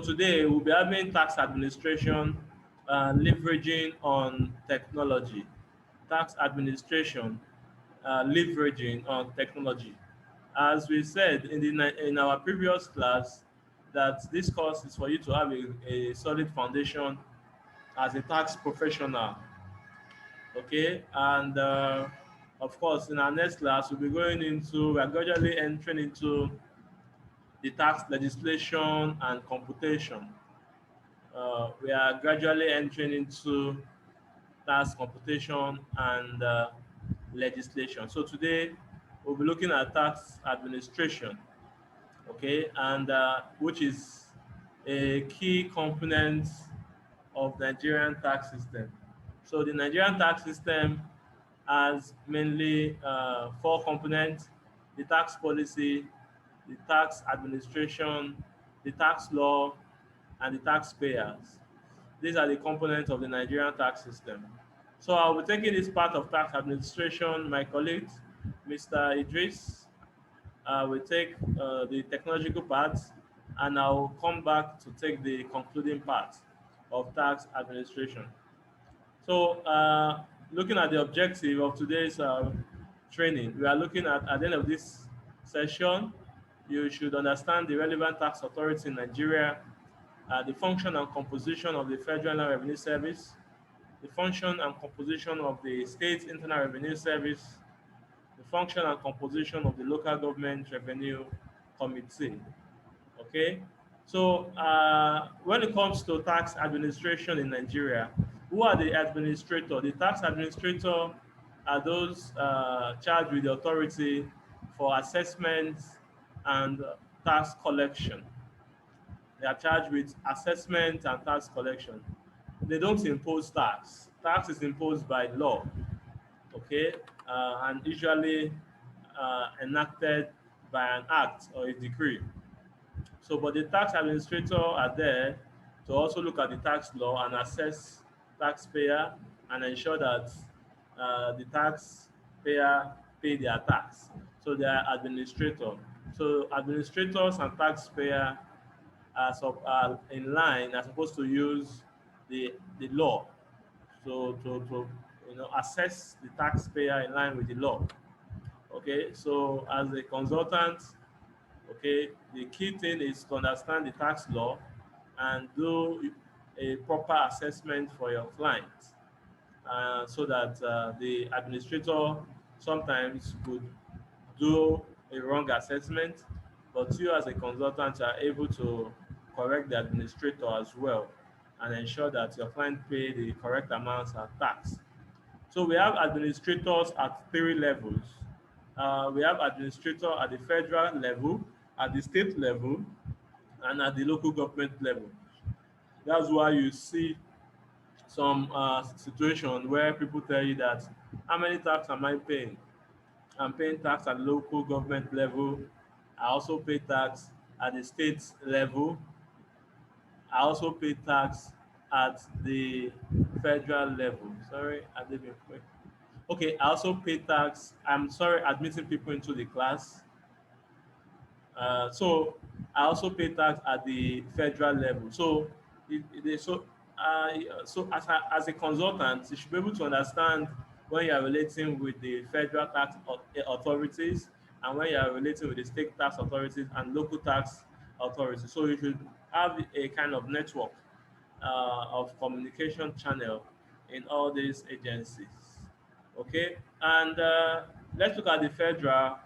today we'll be having tax administration leveraging on technology. Tax administration leveraging on technology. As we said in our previous class, that this course is for you to have a solid foundation as a tax professional. Okay, and of course, in our next class, we are gradually entering into the tax legislation and computation. We are gradually entering into tax computation and legislation. So today we'll be looking at tax administration, okay, and which is a key component of Nigerian tax system. So the Nigerian tax system has mainly four components: the tax policy, the tax administration, the tax law, and the taxpayers. These are the components of the Nigerian tax system. So I'll be taking this part of tax administration. My colleague, Mr. Idris, will take the technological part, and I'll come back to take the concluding part of tax administration. So, looking at the objective of today's training, we are looking at the end of this session, you should understand the relevant tax authority in Nigeria, the function and composition of the Federal Inland Revenue Service, the function and composition of the State Internal Revenue Service, the function and composition of the Local Government Revenue Committee. Okay, so when it comes to tax administration in Nigeria, who are the administrator? The tax administrator are those charged with the authority for assessment and tax collection. They are charged with assessment and tax collection. They don't impose tax. Tax is imposed by law, okay, and usually enacted by an act or a decree. So, but the tax administrator are there to also look at the tax law and assess taxpayer and ensure that the taxpayer pay their tax. So they are administrator. So administrators and taxpayer are in line, are supposed to use the law to assess the taxpayer in line with the law. Okay, so as a consultant, okay, the key thing is to understand the tax law and do a proper assessment for your client, so that the administrator sometimes could do a wrong assessment, but you as a consultant are able to correct the administrator as well and ensure that your client pay the correct amounts of tax. So we have administrators at three levels. We have administrator at the federal level, at the state level, and at the local government level. That's why you see some situation where people tell you that, how many tax am I paying? I'm paying tax at the local government level. I also pay tax at the state level. I also pay tax at the federal level. Sorry, I didn't quick. Okay, I also pay tax. I'm sorry, admitting people into the class. So I also pay tax at the federal level. So, as a consultant, you should be able to understand when you are relating with the federal tax authorities and when you are relating with the state tax authorities and local tax authorities. So you should have a kind of network of communication channel in all these agencies. Okay, and let's look at the federal.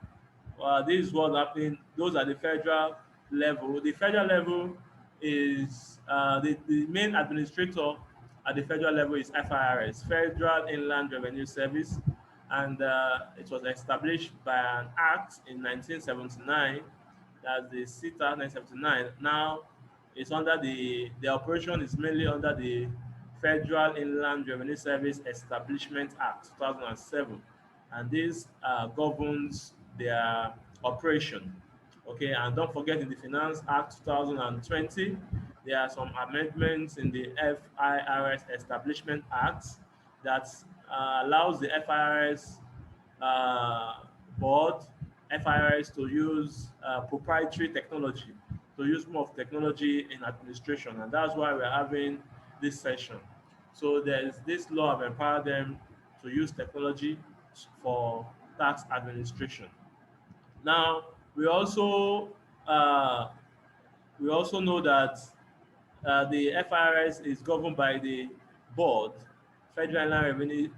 This is what's happening. Those are the federal level. The federal level is the main administrator at the federal level is FIRS, Federal Inland Revenue Service, and it was established by an act in 1979. That's the CETA 1979. Now it's under the operation is mainly under the Federal Inland Revenue Service Establishment Act 2007, and this governs their operation. Okay, and don't forget in the Finance Act 2020, there are some amendments in the FIRS Establishment Act that allows the FIRS board, FIRS to use proprietary technology to use more of technology in administration, and that's why we're having this session. So there's this law have empowered them to use technology for tax administration. Now uh, we also know that the FIRS is governed by the board, Federal Inland Revenue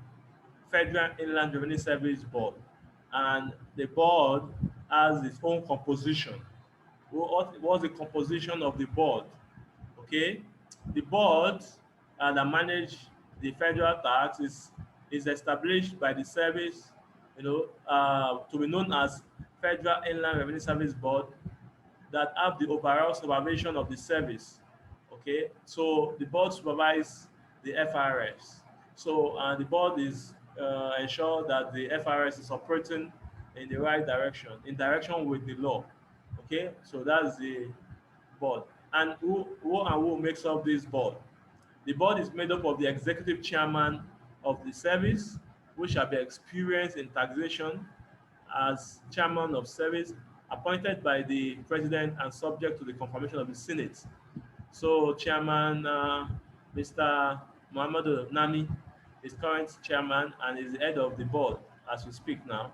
Federal Inland Revenue Service Board, and the board has its own composition. What's the composition of the board? Okay, the board that manage the federal tax is established by the service, to be known as Federal Inland Revenue Service Board, that have the overall supervision of the service. Okay, so the board supervise the FRS. So the board is ensure that the FRS is operating in the right direction, in direction with the law. Okay, so that's the board. And who makes up this board? The board is made up of the executive chairman of the service, which shall be experienced in taxation as chairman of service, appointed by the president and subject to the confirmation of the Senate. So Chairman Mr. Muhammadu Nani is current chairman and is the head of the board as we speak now.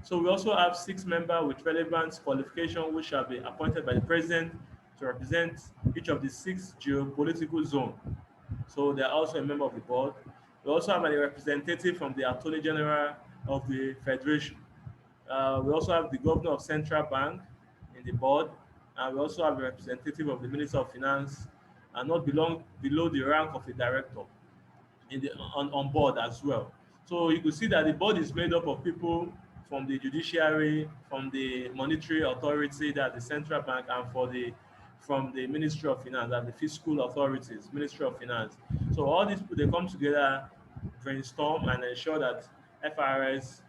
So we also have 6 members with relevant qualification which shall be appointed by the president to represent each of the 6 geopolitical zones. So they are also a member of the board. We also have a representative from the Attorney General of the Federation. We also have the governor of Central Bank in the board, and we also have a representative of the Minister of Finance, and not belong below the rank of a director on board as well. So you could see that the board is made up of people from the judiciary, from the monetary authority, that the central bank, and from the Ministry of Finance and the fiscal authorities, Ministry of Finance. So all these people, they come together, brainstorm, and ensure that FRS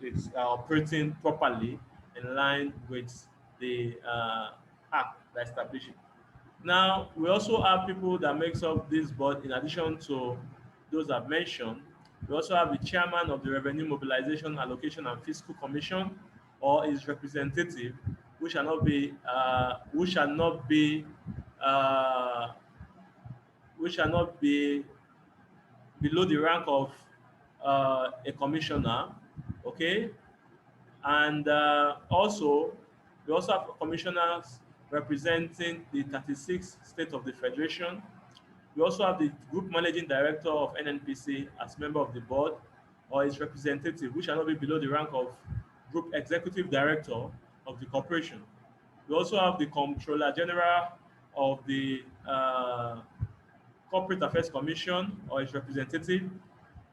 is operating properly in line with the act that established it. Now, we also have people that makes up this board in addition to those I've mentioned. We also have the chairman of the Revenue Mobilization, Allocation and Fiscal Commission, or his representative, which shall not be uh, which shall not be below the rank of a commissioner. Okay, and also we also have commissioners representing the 36 states of the federation. We also have the group managing director of NNPC as member of the board, or its representative, which shall not be below the rank of group executive director of the corporation. We also have the comptroller general of the corporate affairs commission, or its representative.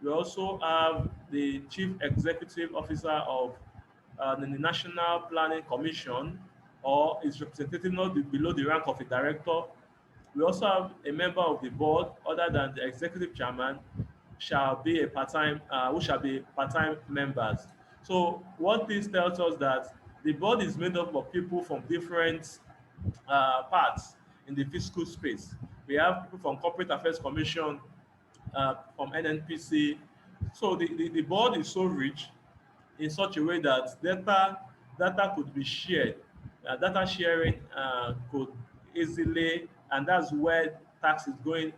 We also have the chief executive officer of the National Planning Commission, or its representative, not below the rank of a director. We also have a member of the board other than the executive chairman shall be a part-time, who shall be part-time members. So what this tells us that the board is made up of people from different parts in the fiscal space. We have people from Corporate Affairs Commission, from NNPC. So the board is so rich in such a way that data could be shared. Data sharing could easily, and that's where tax is going